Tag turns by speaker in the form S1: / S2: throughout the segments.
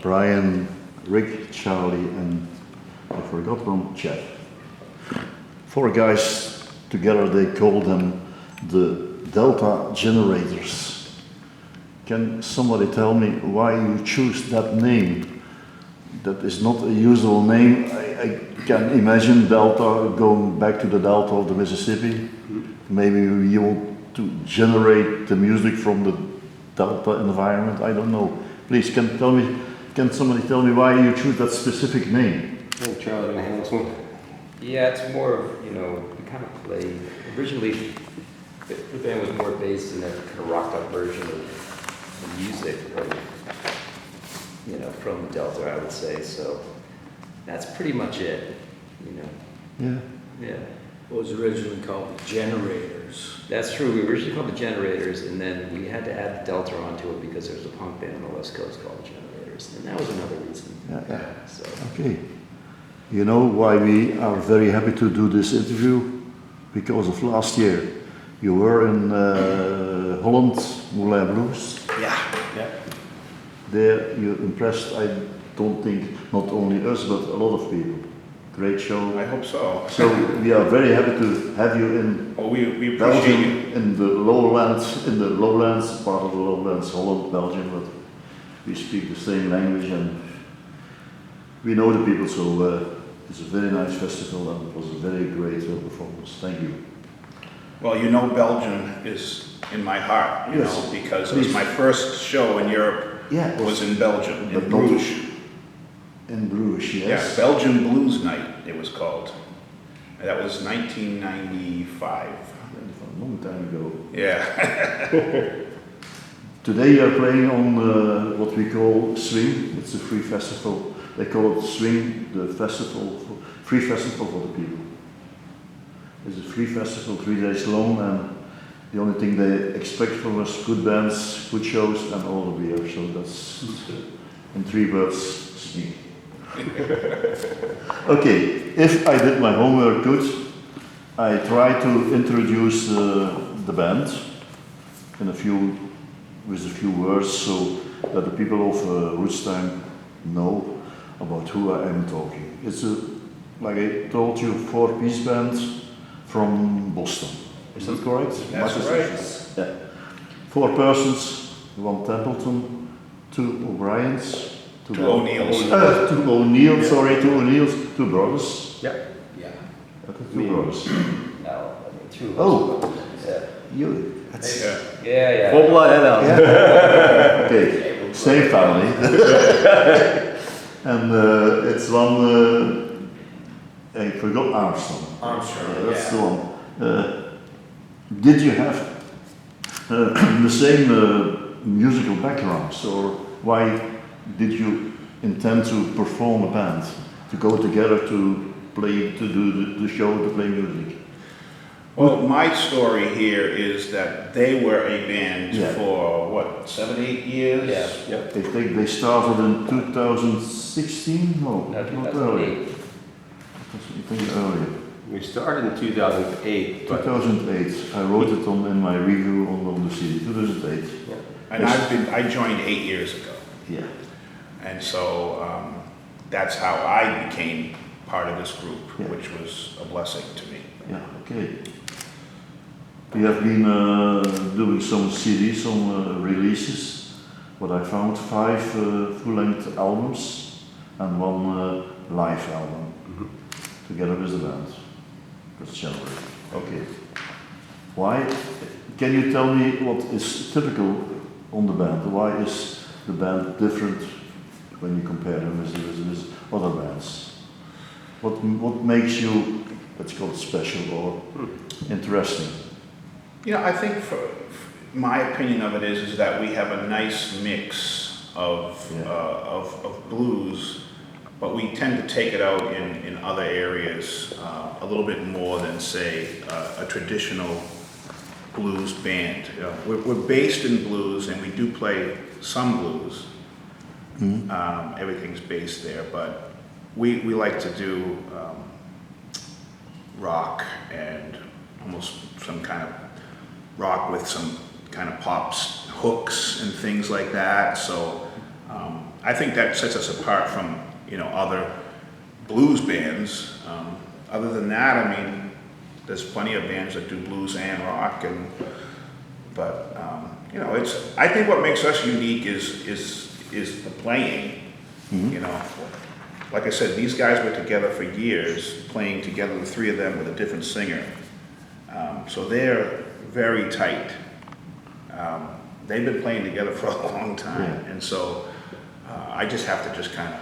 S1: Brian, Rick, Charlie, and I forgot one, Chad. 4 guys together, they call them the Delta Generators. Can somebody tell me why you choose that name? That is not a usual name. I can imagine Delta going back to the Delta of the Mississippi. Maybe you want to generate the music from the Delta environment. I don't know. Please, can somebody tell me why you choose that specific name?
S2: I think Charlie can handle this one. Yeah, it's more of, we kind of played, originally the band was more based in a kind of rocked up version of the music from Delta, I would say, so that's pretty much it,
S1: Yeah.
S3: It was originally called the Generators.
S2: That's true, we were originally called the Generators, and then we had to add Delta onto it because there's a punk band on the West Coast called the Generators, and that was another reason.
S1: Yeah.
S2: So.
S1: Okay. You know why we are very happy to do this interview? Because of last year. You were in Holland, Moulin Blues.
S3: Yeah.
S1: There you impressed, I don't think, not only us, but a lot of people. Great show.
S4: I hope so.
S1: So we are very happy to have you in
S4: We appreciate
S1: Belgium,
S4: you.
S1: in the lowlands, part of the lowlands, Holland, Belgium, but we speak the same language and we know the people, so it's a very nice festival and it was a very great performance. Thank you.
S4: Well, Belgium is in my heart,
S1: Yes.
S4: because it was my first show in Europe.
S1: Yeah,
S4: Was in Belgium,
S1: but
S4: in
S1: not-
S4: Bruges.
S1: in Bruges, yes.
S4: Yeah, Belgian Blues Night, it was called. And that was 1995.
S1: A long time ago.
S4: Yeah.
S1: Today you are playing on what we call Swing. It's a free festival. They call it Swing, the free festival for the people. It's a free festival, 3 days long, and the only thing they expect from us, good bands, good shows, and all the beer. So that's, in 3 words, Swing. Okay, if I did my homework good, I try to introduce the band with a few words so that the people of Rootstime know about who I am talking. It's like I told you, 4-piece band from Boston. Is that correct?
S4: That's
S1: Massachusetts. Yeah. 4 persons, 1 Templeton, 2 O'Briens,
S4: 2 O'Neills.
S1: 2 O'Neill, sorry, 2 O'Neills, 2 brothers.
S2: Yeah.
S1: 2 brothers.
S2: No, 2.
S1: Oh.
S2: Yeah.
S1: You. That's,
S4: Yeah.
S2: Full blood,
S1: okay, same family. And it's one, I forgot Armstrong. Yeah, that's the one. Did you have the same musical backgrounds, or why did you intend to perform a band, to go together to play, to do the show, to play music?
S4: Well, my story here is that they were a band
S1: Yeah.
S4: for, 7, 8 years?
S2: Yeah.
S1: I think they started in 2016? No,
S2: No,
S1: not earlier.
S2: 2008.
S1: I think earlier.
S2: We started in 2008, but
S1: 2008. I wrote it in my review on the CD. 2008.
S4: And I joined 8 years ago.
S1: Yeah.
S4: And so that's how I became part of this group,
S1: Yeah.
S4: which was a blessing to me.
S1: Yeah. Okay. We have been doing some CDs, some releases. What I found 5 full-length albums and 1 live album together with the band. That's January. Okay. Why? Can you tell me what is typical on the band? Why is the band different when you compare them with other bands? What makes you, let's call it special or interesting?
S4: I think my opinion of it is that we have a nice mix of blues, but we tend to take it out in other areas a little bit more than, say, a traditional blues band. We're based in blues, and we do play some blues. Everything's based there, but we like to do rock and almost some kind of rock with some kind of pops, hooks and things like that. So I think that sets us apart from, other blues bands. Other than that, I mean, there's plenty of bands that do blues and rock, but I think what makes us unique is the playing. Like I said, these guys were together for years, playing together, the three of them with a different singer. So they're very tight. They've been playing together for a long time, and so I just have to just kind of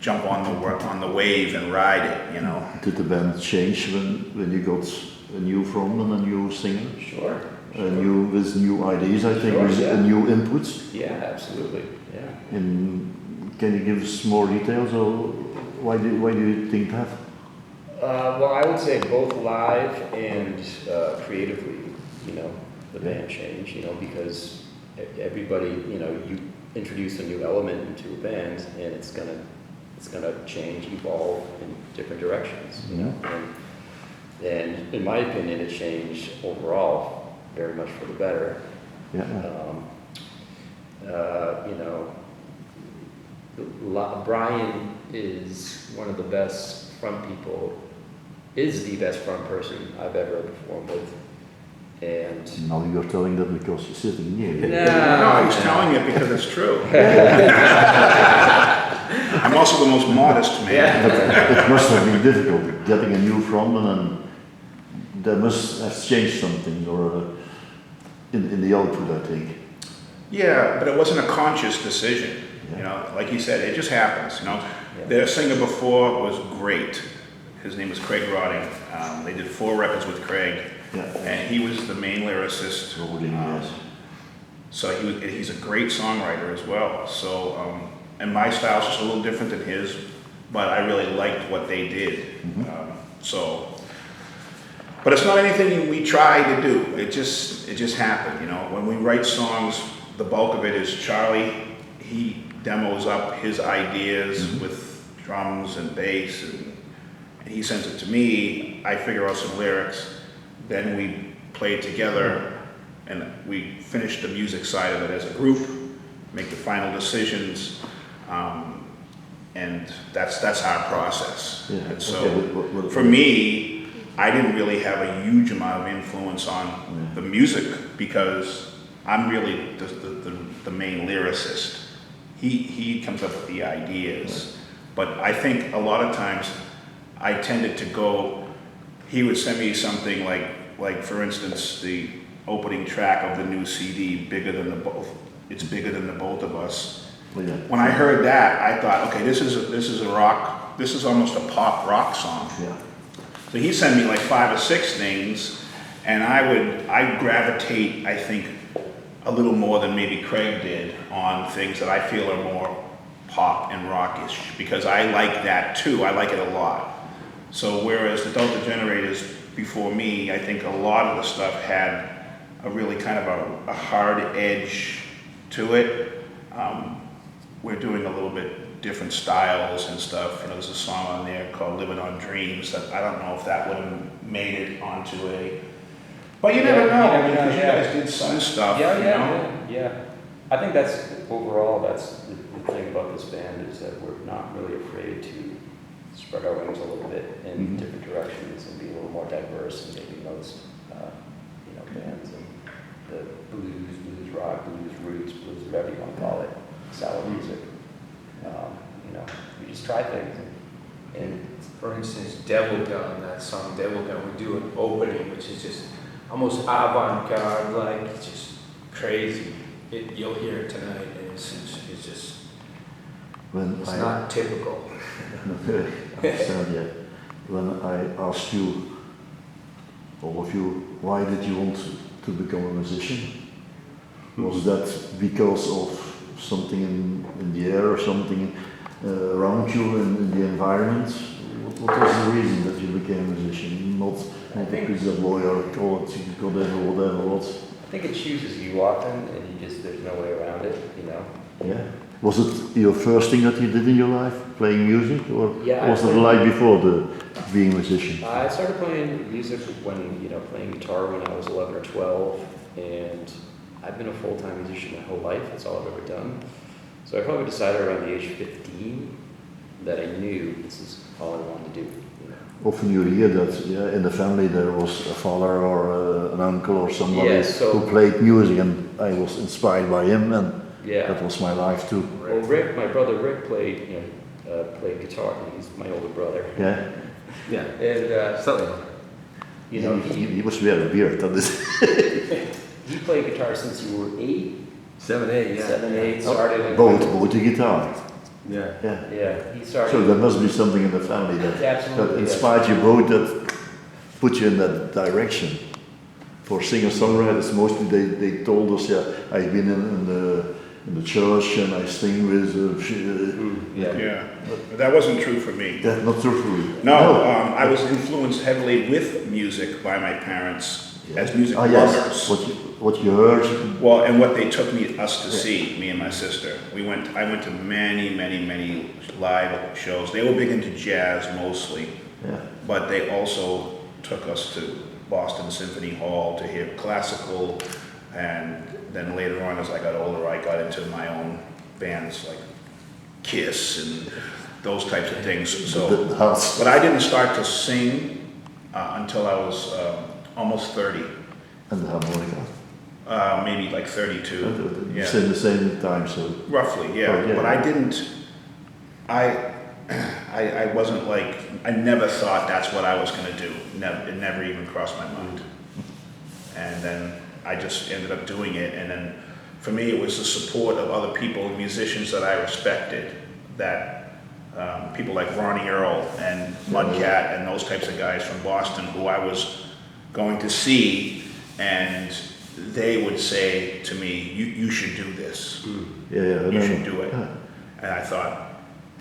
S4: jump on the wave and ride it.
S1: Did the band change when you got a new frontman, a new singer?
S2: Sure.
S1: With new ideas, I think,
S2: Sure,
S1: with
S2: yeah.
S1: new inputs.
S2: Yeah, absolutely, yeah.
S1: And can you give us more details, or why do you think that?
S2: Well, I would say both live and creatively, the band changed, because everybody, you introduce a new element into a band, and it's gonna change, evolve in different directions, And in my opinion, it changed overall very much for the better.
S1: Yeah.
S2: Brian is one of the best front people, is the best front person I've ever performed with. And
S1: Now you're telling that because you're sitting near you.
S4: No, he's telling it because it's true. I'm also the most modest man.
S1: But it must have been difficult getting a new frontman, and there must have changed something or in the output, I think.
S4: Yeah, but it wasn't a conscious decision.
S1: Yeah.
S4: Like you said, it just happens.
S2: Yeah.
S4: Their singer before was great. His name was Craig Rodding. They did 4 records with Craig,
S1: Yeah.
S4: and he was the main lyricist.
S1: Yes.
S4: So he's a great songwriter as well. So, and my style's just a little different than his, but I really liked what they did. But it's not anything we try to do. It just happened. When we write songs, the bulk of it is Charlie. He demos up his ideas with drums and bass, and he sends it to me. I figure out some lyrics. Then we play it together, and we finish the music side of it as a group, make the final decisions, and that's our process.
S1: Yeah.
S4: And so,
S1: Okay,
S4: for me, I didn't really have a huge amount of influence on the music because I'm really the main lyricist. He comes up with the ideas, but I think a lot of times I tended to go. He would send me something like for instance, the opening track of the new CD, It's Bigger Than the Both of Us.
S1: Well, yeah.
S4: When I heard that, I thought, okay, this is a rock. This is almost a pop rock song.
S1: Yeah.
S4: So he sent me like 5 or 6 things, and I gravitate, I think, a little more than maybe Craig did on things that I feel are more pop and rockish, because I like that too. I like it a lot. So whereas the Delta Generators before me, I think a lot of the stuff had a really kind of a hard edge to it. We're doing a little bit different styles and stuff. There's a song on there called Living on Dreams that I don't know if that would have made it onto a, but you never know, because you guys did some stuff,
S2: Yeah. I think that's the thing about this band is that we're not really afraid to spread our wings a little bit in different directions and be a little more diverse than maybe most, bands and the blues rock, blues roots, blues whatever you want to call it, style of music. We just try things. And
S3: For instance, Devil Gun, that song Devil Gun, we do an opening, which is just almost avant-garde, like it's just crazy. You'll hear it tonight, and it's just, it's not typical.
S1: Understand, yeah. When I asked you, all of you, why did you want to become a musician? Was that because of something in the air or something around you in the environment? What was the reason that you became a musician? Not because a lawyer, college, whatever. What?
S2: I think it chooses you often, and there's no way around it,
S1: Yeah. Was it your first thing that you did in your life, playing music, or
S2: Yeah,
S1: was it like before being a musician?
S2: I started playing music playing guitar when I was 11 or 12, and I've been a full-time musician my whole life. That's all I've ever done. So I probably decided around the age of 15 that I knew this is all I wanted to do. You know?
S1: Often you hear that in the family there was a father or an uncle or somebody
S2: Yeah, so-
S1: who played music, and I was inspired by him, and
S2: Yeah.
S1: that was my life too.
S2: Well, Rick, my brother Rick played guitar. He's my older brother.
S1: Yeah,
S5: Yeah.
S2: And
S5: Something.
S2: you know,
S1: he was very weird. That is.
S2: he played guitar since you were 8,
S5: 7, 8, yeah.
S2: 7, 8. Started in
S1: both the guitar.
S5: Yeah.
S1: Yeah.
S2: Yeah, he started.
S1: So there must be something in the family that
S2: Absolutely,
S1: inspired you both, that put you in that direction. For singer-songwriters, mostly they told us, I've been in the church and I sing with.
S2: Yeah.
S4: Yeah, but that wasn't true for me.
S1: That's not true for you.
S4: No, I was influenced heavily with music by my parents as music
S1: Yes.
S4: lovers.
S1: What you heard.
S4: Well, and what they took us to see, me and my sister. I went to many live shows. They were big into jazz mostly,
S1: Yeah.
S4: but they also took us to Boston Symphony Hall to hear classical, and then later on as I got older, I got into my own bands like Kiss and those types of things. So, but I didn't start to sing until I was almost 30.
S1: And the harmonica.
S4: Maybe like 32.
S1: You said the same time, so.
S4: Roughly, yeah.
S1: Oh, yeah.
S4: But I didn't, I wasn't like, I never thought that's what I was gonna do. It never even crossed my mind. And then I just ended up doing it. And then for me, it was the support of other people, musicians that I respected, that people like Ronnie Earl and Mudcat and those types of guys from Boston who I was going to see, and they would say to me, you should do this.
S1: Yeah,
S4: You should do it.
S1: Yeah.
S4: And I thought,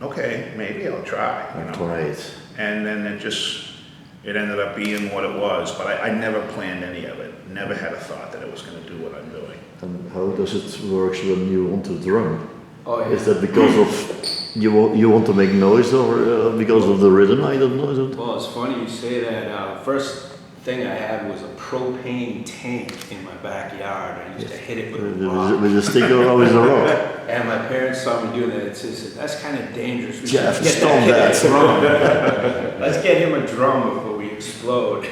S4: okay, maybe I'll try. You know?
S1: Try it.
S4: And then it ended up being what it was, but I never planned any of it. Never had a thought that it was going to do what I'm doing.
S1: And how does it work when you want to drum?
S5: Oh, yeah.
S1: Is that because of you want to make noise, or because of the rhythm? I don't know.
S3: Well, it's funny you say that. First thing I had was a propane tank in my backyard. I used to hit it with a rock.
S1: With a stick or with a rock?
S3: And my parents saw me doing that and said, that's kind of dangerous. We
S1: Jeff,
S3: should get
S1: stop
S3: kid a
S1: that.
S3: drum. Let's get him a drum before we explode.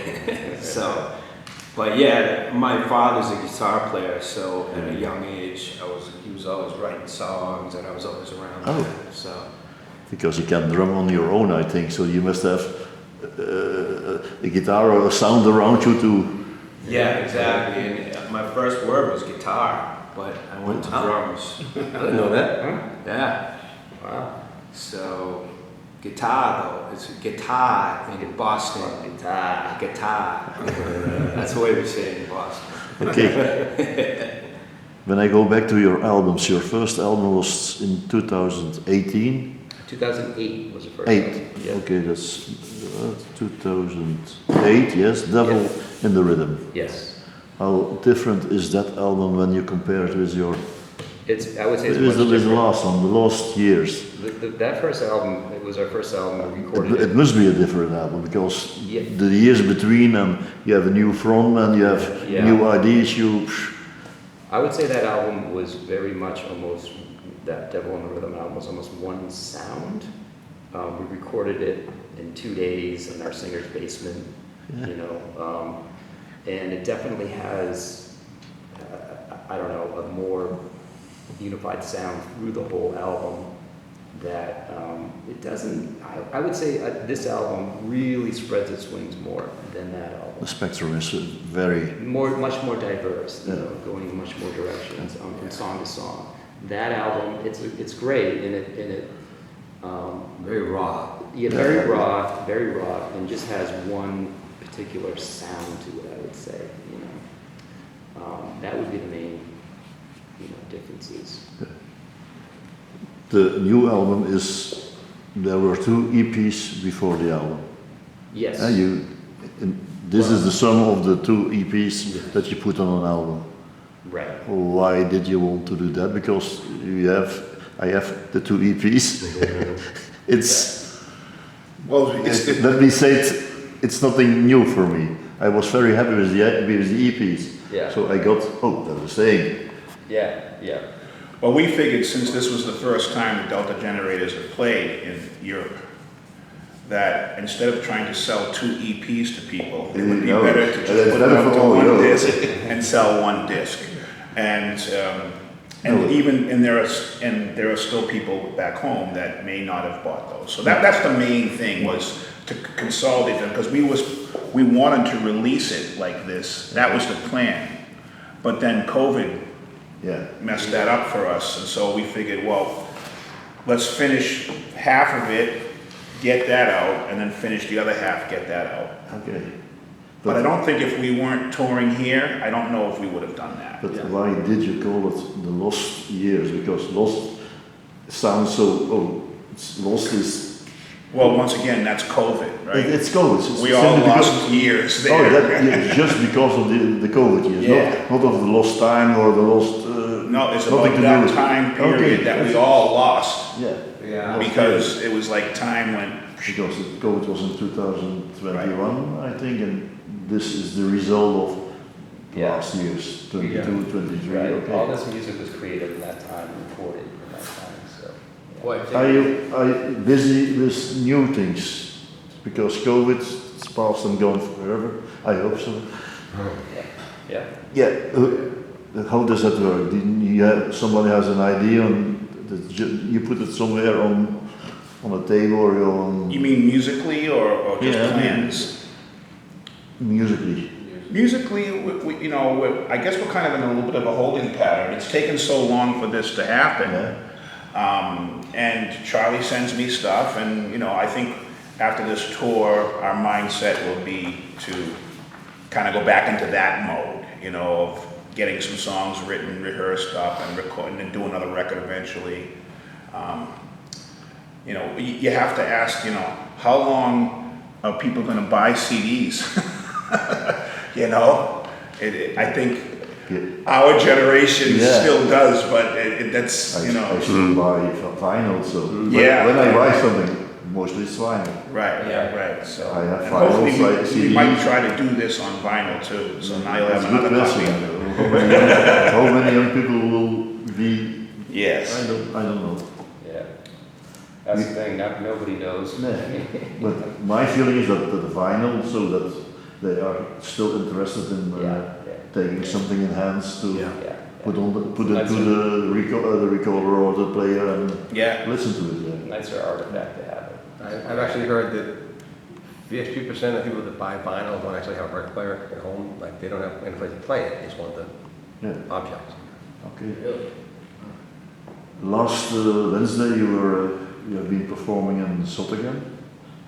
S3: So, but yeah, my father's a guitar player, so at a young age, he was always writing songs and I was always around.
S1: Oh.
S3: That, so.
S1: Because you can drum on your own, I think. So you must have a guitar or a sound around you to.
S3: Yeah, exactly. And my first word was guitar, but I went to drums.
S5: I didn't know that. Huh?
S3: Yeah.
S2: Wow.
S3: So, guitar though, it's guitar in Boston. Guitar. That's the way we say it in Boston.
S1: Okay. When I go back to your albums, your first album was in 2018.
S2: 2008 was the first
S1: 8.
S2: one. Yeah.
S1: Okay, that's 2008. Yes, Devil in the Rhythm.
S2: Yes.
S1: How different is that album when you compare it with your?
S2: I would say it's
S1: With
S2: much
S1: the
S2: different.
S1: last one, the last years.
S2: That first album, it was our first album we recorded.
S1: It must be a different album because
S2: Yeah.
S1: the years between, and you have a new frontman, you have
S2: Yeah.
S1: new ideas.
S2: I would say that album was very much almost, that Devil in the Rhythm album was almost one sound. We recorded it in 2 days in our singer's basement,
S1: Yeah.
S2: you know, and it definitely has, I don't know, a more unified sound through the whole album that it doesn't, I would say this album really spreads its wings more than that album.
S1: The spectrum is very.
S2: Much more diverse, you
S1: Yeah.
S2: know, going much more directions from song to song. That album, it's great, and it
S5: Very raw.
S2: yeah, very raw, and just has one particular sound to it. I would say, you know, that would be the main, you know, differences.
S1: The new album is. There were 2 EPs before the album.
S2: Yes.
S1: This is the sum of the 2 EPs that you put on an album.
S2: Right.
S1: Why did you want to do that? Because I have the 2 EPs.
S4: Well,
S1: Let me say it's nothing new for me. I was very happy with the EPs.
S2: Yeah.
S1: So I got, they're the same.
S2: Yeah, yeah.
S4: Well, we figured since this was the first time the Delta generators have played in Europe, that instead of trying to sell 2 EPs to people, it would be
S1: No,
S4: better to
S1: that's
S4: just put
S1: better
S4: them
S1: for
S4: to
S1: all,
S4: one
S1: yeah.
S4: disc and sell 1 disc. And
S1: No.
S4: there are still people back home that may not have bought those. So that's the main thing, was to consolidate them, because we wanted to release it like this. That was the plan. But then COVID
S1: Yeah.
S4: messed that up for us, and so we figured, well, let's finish half of it, get that out, and then finish the other half, get that out.
S1: Okay.
S4: But I don't think if we weren't touring here, I don't know if we would have done that.
S1: But why did you call it the lost years? Because lost sounds so, lost is,
S4: Well, once again, that's COVID, right?
S1: it's COVID. It's
S4: We all
S1: simply because-
S4: lost years
S1: Oh,
S4: there.
S1: that, yeah, just because of the COVID years,
S4: Yeah.
S1: not of the lost time or the lost,
S4: No, it's
S1: nothing
S4: about
S1: to do
S4: that
S1: with-
S4: time period
S1: Okay,
S4: that we
S1: that's-
S4: all lost,
S1: yeah.
S5: Yeah.
S4: because it was like time went,
S1: Because COVID was in 2021, I think, and this is the result of
S2: Yeah.
S1: last year's, 22, 23,
S2: Right, all
S1: okay.
S2: this music was created in that time, recorded in that time, so. yeah.
S3: Boy, I think-
S1: Are you busy with new things? Because COVID is past and gone forever, I hope so.
S2: Yeah,
S1: Yeah, how does that work? Didn't you have, somebody has an idea and you put it somewhere on a table or you're on
S4: you mean musically or just
S1: Yeah.
S4: plans?
S1: musically?
S4: Musically, I guess we're kind of in a little bit of a holding pattern. It's taken so long for this to happen.
S1: Yeah.
S4: And Charlie sends me stuff, and I think after this tour, our mindset will be to kind of go back into that mode, of getting some songs written, rehearsed up, and recording and do another record eventually. You have to ask, how long are people going to buy CDs? I think
S1: Yeah.
S4: our generation
S1: Yeah.
S4: still does, but that's,
S1: I should buy vinyl, so
S4: Yeah.
S1: when I buy something, mostly it's vinyl.
S4: Right,
S2: Yeah.
S4: right, so.
S1: I have
S4: and
S1: vinyls,
S4: hopefully
S1: I
S4: we
S1: CDs.
S4: might try to do this on vinyl too, so now you'll have
S1: That's a good
S4: another
S1: question.
S4: copy.
S1: How many young people will be?
S4: Yes.
S1: I don't know.
S2: yeah. That's the thing, nobody knows.
S1: No. But my feeling is that the vinyl, so that they are still interested in taking something in hands to
S5: Yeah.
S2: Yeah.
S1: put it
S2: That's
S1: to the recorder or the player and
S4: Yeah,
S1: listen to it. Yeah.
S2: Nicer artifact to have it.
S5: I've actually heard that 50% of people that buy vinyl don't actually have a record player at home, like they don't have any place to play it, they just want the
S1: Yeah.
S5: object.
S1: Okay. Last Wednesday you have been performing in Zottegem.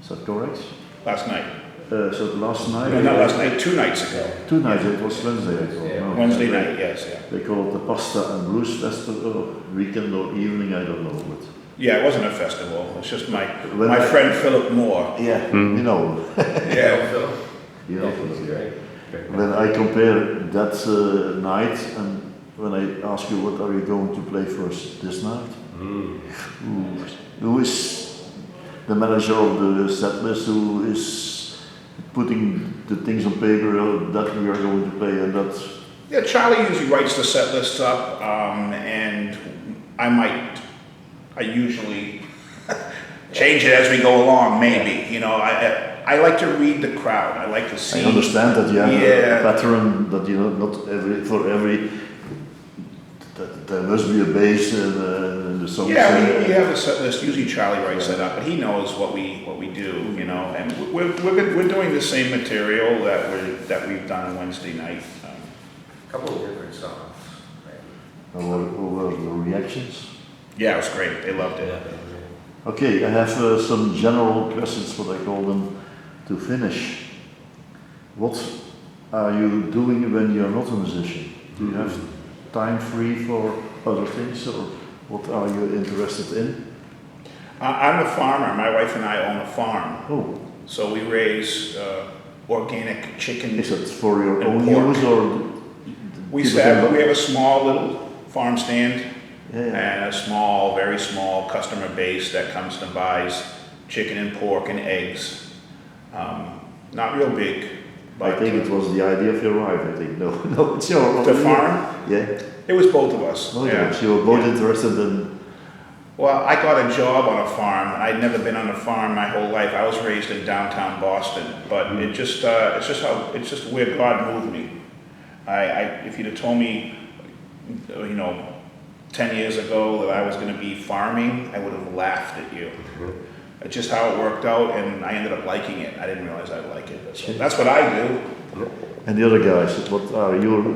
S1: Is that correct?
S4: last night.
S1: So last night.
S4: No, not last night, 2 nights ago.
S1: 2 nights. It was Wednesday. I thought.
S2: Yeah.
S1: No.
S4: Wednesday night, yes, yeah.
S1: They call it the Pasta and Blues Festival, weekend or evening, I don't know. But
S4: Yeah, it wasn't a festival, it's just
S1: When
S4: my
S1: I-
S4: friend Philip Moore.
S1: yeah, you know,
S4: Yeah,
S1: you know.
S2: Great.
S1: When I compare that night and when I ask you what are you going to play for us this night, who is the manager of the set list, who is putting the things on paper that we are going to play and that.
S4: Yeah, Charlie usually writes the set list up, and I usually change it as we go along, maybe, I like to read the crowd, I like to see.
S1: I understand that you have
S4: Yeah.
S1: a pattern that not that there must be a bass in the song.
S4: Yeah, we have a set list, usually Charlie writes that up, but he knows what we do, and we're doing the same material that we've done Wednesday night.
S5: Couple of different songs.
S1: What were the reactions?
S4: Yeah, it was great, they loved it.
S1: Okay, I have some general questions, what I call them, to finish. What are you doing when you're not a musician? Do you have time free for other things, or what are you interested in?
S4: I'm a farmer, my wife and I own a farm,
S1: Oh,
S4: so we raise organic chicken.
S1: is that for your
S4: And
S1: own
S4: pork.
S1: use, or?
S4: We
S1: people can-
S4: have a small little farm stand
S1: Yeah,
S4: and a small, very small customer base that comes and buys chicken and pork and eggs. Not real big,
S1: I
S4: but
S1: think it was the idea of your wife, I think. No, it's your.
S4: the farm,
S1: Yeah,
S4: It was both of us.
S1: Oh,
S4: yeah.
S1: yes, you were both interested in.
S4: Well, I got a job on a farm. I'd never been on a farm my whole life. I was raised in downtown Boston, but it's just where God moved me. If you'd have told me, 10 years ago that I was going to be farming, I would have laughed at you. It's just how it worked out, and I ended up liking it. I didn't realize I'd like it. So that's what I do.
S1: And the other guys, what are your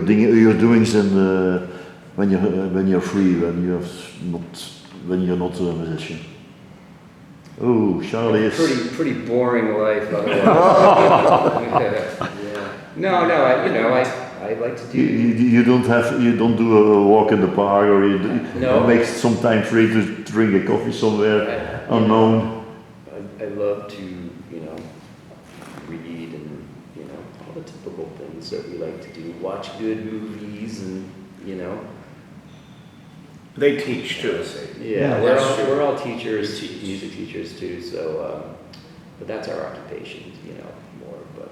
S1: doings in when you're free, when you're not a musician? Oh, Charlie is
S2: Pretty boring life otherwise. Yeah. No, I like to do.
S1: you don't do a walk in the park, or you
S2: No.
S1: make some time free to drink a coffee somewhere unknown.
S2: I love to, read and, all the typical things that we like to do. Watch good movies and,
S4: They teach too.
S2: Yeah,
S3: that's true.
S2: we're all teachers,
S3: We teach.
S2: music teachers too, so, but that's our occupation, more, but,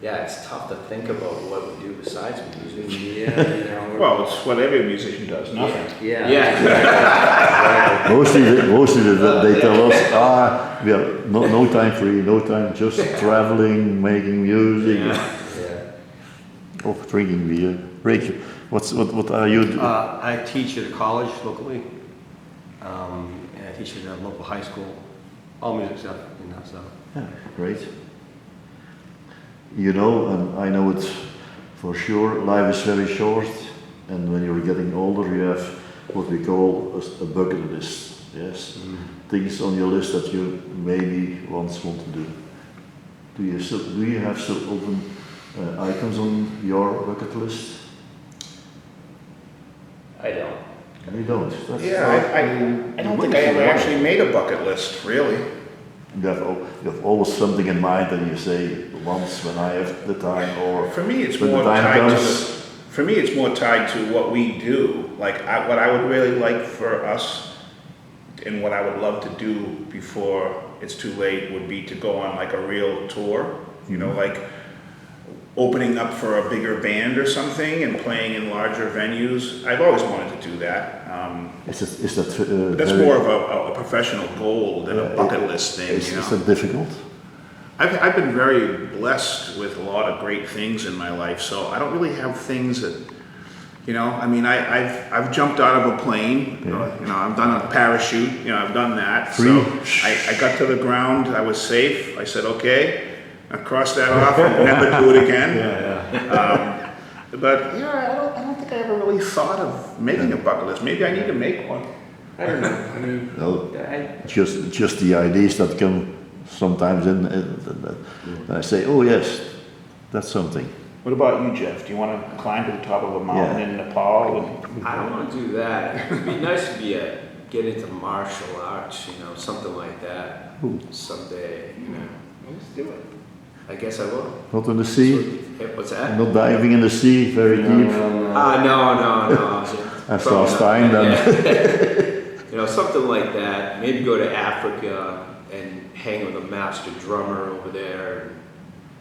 S3: Yeah, it's tough to think about what we do besides music.
S2: yeah, we're.
S4: Well, it's what every musician does. Nothing.
S2: Yeah.
S3: Yeah.
S1: Mostly they tell us, we have no time free, no time, just traveling, making music,
S2: Yeah.
S1: or drinking beer. Rick, what are you doing?
S5: I teach at a college locally, and I teach at a local high school, all music stuff, so.
S1: Yeah, great. And I know it for sure, life is very short, and when you're getting older, you have what we call a bucket list. Yes, things on your list that you maybe once want to do. Do you have certain items on your bucket list?
S2: I don't.
S1: You don't.
S4: I don't think I ever actually made a bucket list, really.
S1: You have always something in mind, and you say once when I have the time, or
S4: For me, it's
S1: when
S4: more
S1: the time
S4: tied
S1: comes.
S4: for me, it's more tied to what we do. Like what I would really like for us, and what I would love to do before it's too late, would be to go on like a real tour. Like opening up for a bigger band or something and playing in larger venues. I've always wanted to do that.
S1: Is that
S4: That's
S1: very-
S4: more of a professional goal than a bucket list thing.
S1: Is that difficult?
S4: I've been very blessed with a lot of great things in my life, so I don't really have things that, I've jumped out of a plane, I've done a parachute, I've done that. So I got to the ground, I was safe, I said, okay, I crossed that off and never do it again. But I don't think I ever really thought of making a bucket list. Maybe I need to make one.
S2: I don't know,
S1: No,
S2: I,
S1: just the ideas that come sometimes in, and I say, oh yes, that's something.
S4: What about you, Jeff? Do you want to climb to the top of a mountain in Nepal?
S3: I don't want to do that. It'd be nice to get into martial arts, something like that someday,
S2: let's do it.
S3: I guess I will.
S1: Not in the sea,
S3: What's that?
S1: not diving in the sea very deep.
S3: No.
S1: As
S3: Probably
S1: last
S3: not.
S1: time, then.
S3: Yeah. Something like that. Maybe go to Africa and hang with a master drummer over there. And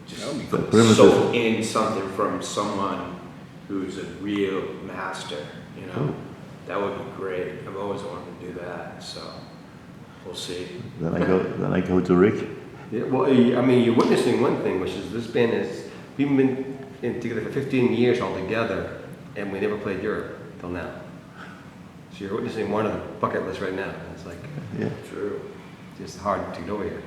S3: just
S1: Primitive.
S3: soak in something from someone who's a real master.
S1: Cool.
S3: That would be great. I've always wanted to do that. So we'll see.
S1: Then I go to Rick.
S5: Yeah, well, you're witnessing one thing, which is this band we've been together for 15 years altogether, and we never played Europe till now. So you're witnessing one of the bucket lists right now. It's like,
S1: Yeah.
S3: True.
S5: just hard to go here.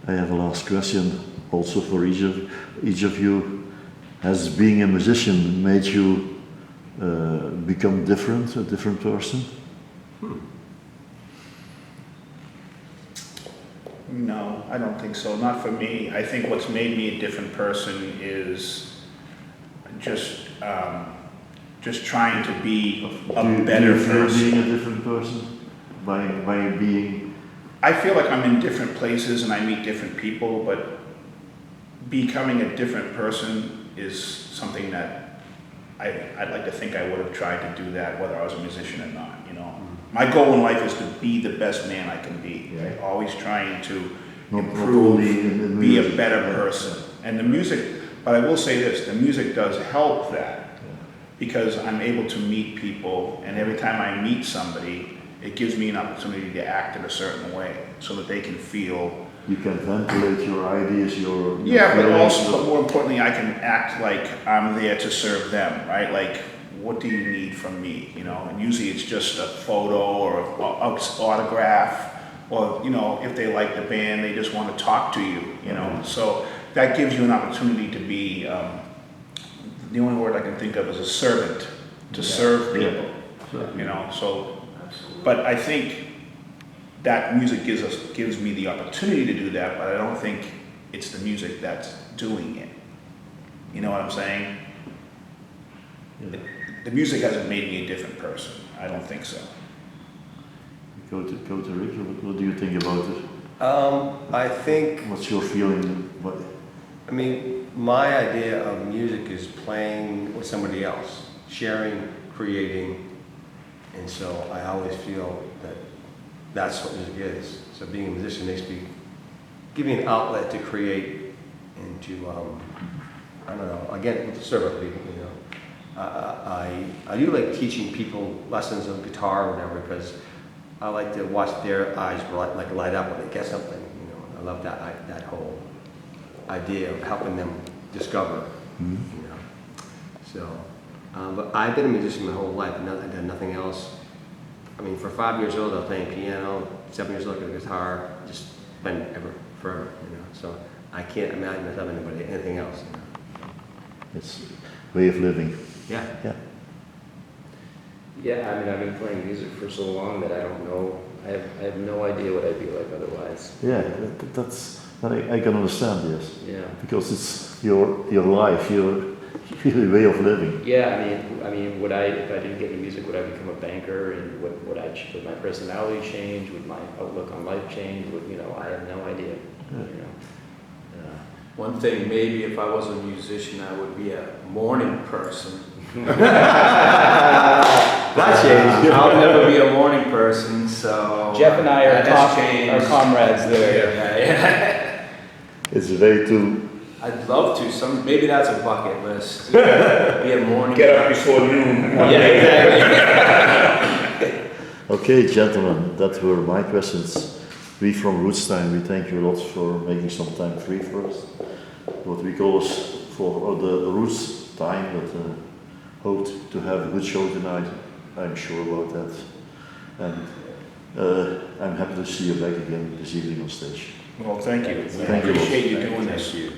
S1: I have a last question, also for each of you. Has being a musician made you become different, a different person?
S4: No, I don't think so. Not for me. I think what's made me a different person is just trying to be a better
S1: Do you feel
S4: person.
S1: being a different person by being?
S4: I feel like I'm in different places and I meet different people, but becoming a different person is something that I'd like to think I would have tried to do that whether I was a musician or not. My goal in life is to be the best man I can be.
S1: Yeah.
S4: Right? Always trying to
S1: Not
S4: improve,
S1: only in
S4: be a
S1: music.
S4: better person. And the music, but I will say this, the music does help that. because I'm able to meet people, and every time I meet somebody, it gives me an opportunity to act in a certain way so that they can feel.
S1: You can ventilate your ideas, your
S4: Yeah, but
S1: feelings,
S4: also, but more importantly, I can act like I'm there to serve them, right? Like, what do you need from me, you know? And usually it's just a photo or an autograph, or, you know, if they like the band, they just want to talk to you, you know? So that gives you an opportunity to be, the only word I can think of is a servant, to serve people, you know? So, but I think that music gives me the opportunity to do that, but I don't think it's the music that's doing it. You know what I'm saying?
S1: Yeah.
S4: The music hasn't made me a different person. I don't think so.
S1: Go to Rick. What do you think about it?
S5: I think,
S1: What's your feeling? What,
S5: I mean, my idea of music is playing with somebody else, sharing, creating, and so I always feel that that's what music is. So being a musician makes me, give me an outlet to create and to, I don't know, again, to serve other people, you know. I do like teaching people lessons of guitar or whatever, because I like to watch their eyes light up when they get something, you know. I love that whole idea of helping them discover, you know. So, but I've been a musician my whole life, and I've done nothing else. I mean, for 5 years old, I was playing piano. 7 years old, I played guitar. Just been forever, you know. So I can't imagine myself anything else. You know?
S1: it's way of living.
S5: Yeah.
S1: Yeah.
S2: Yeah, I mean, I've been playing music for so long that I don't know, I have no idea what I'd be like otherwise.
S1: Yeah, that I can understand, yes.
S2: Yeah.
S1: Because it's your life, your way of living.
S2: Yeah, I mean, would I, if I didn't get into music, would I become a banker, and would my personality change? Would my outlook on life change? Would, you know, I have no idea, you know.
S3: One thing, maybe if I was a musician, I would be a morning person.
S5: That changed.
S3: I'll never be a morning person, so.
S2: Jeff and I
S3: that has changed.
S2: are comrades there.
S3: Yeah.
S1: It's a way to
S3: I'd love to. Maybe that's a bucket list. Be a morning.
S4: Get up before noon.
S3: Yeah, exactly.
S1: Okay, gentlemen, that were my questions. We from Rootstein, we thank you a lot for making some time free for us. What we call us for the Roots time, but hope to have a good show tonight. I'm sure about that. And I'm happy to see you back again this evening on stage.
S4: Well, thank you.
S1: Thank
S4: I
S1: you.
S4: appreciate you doing this.
S5: Thank you.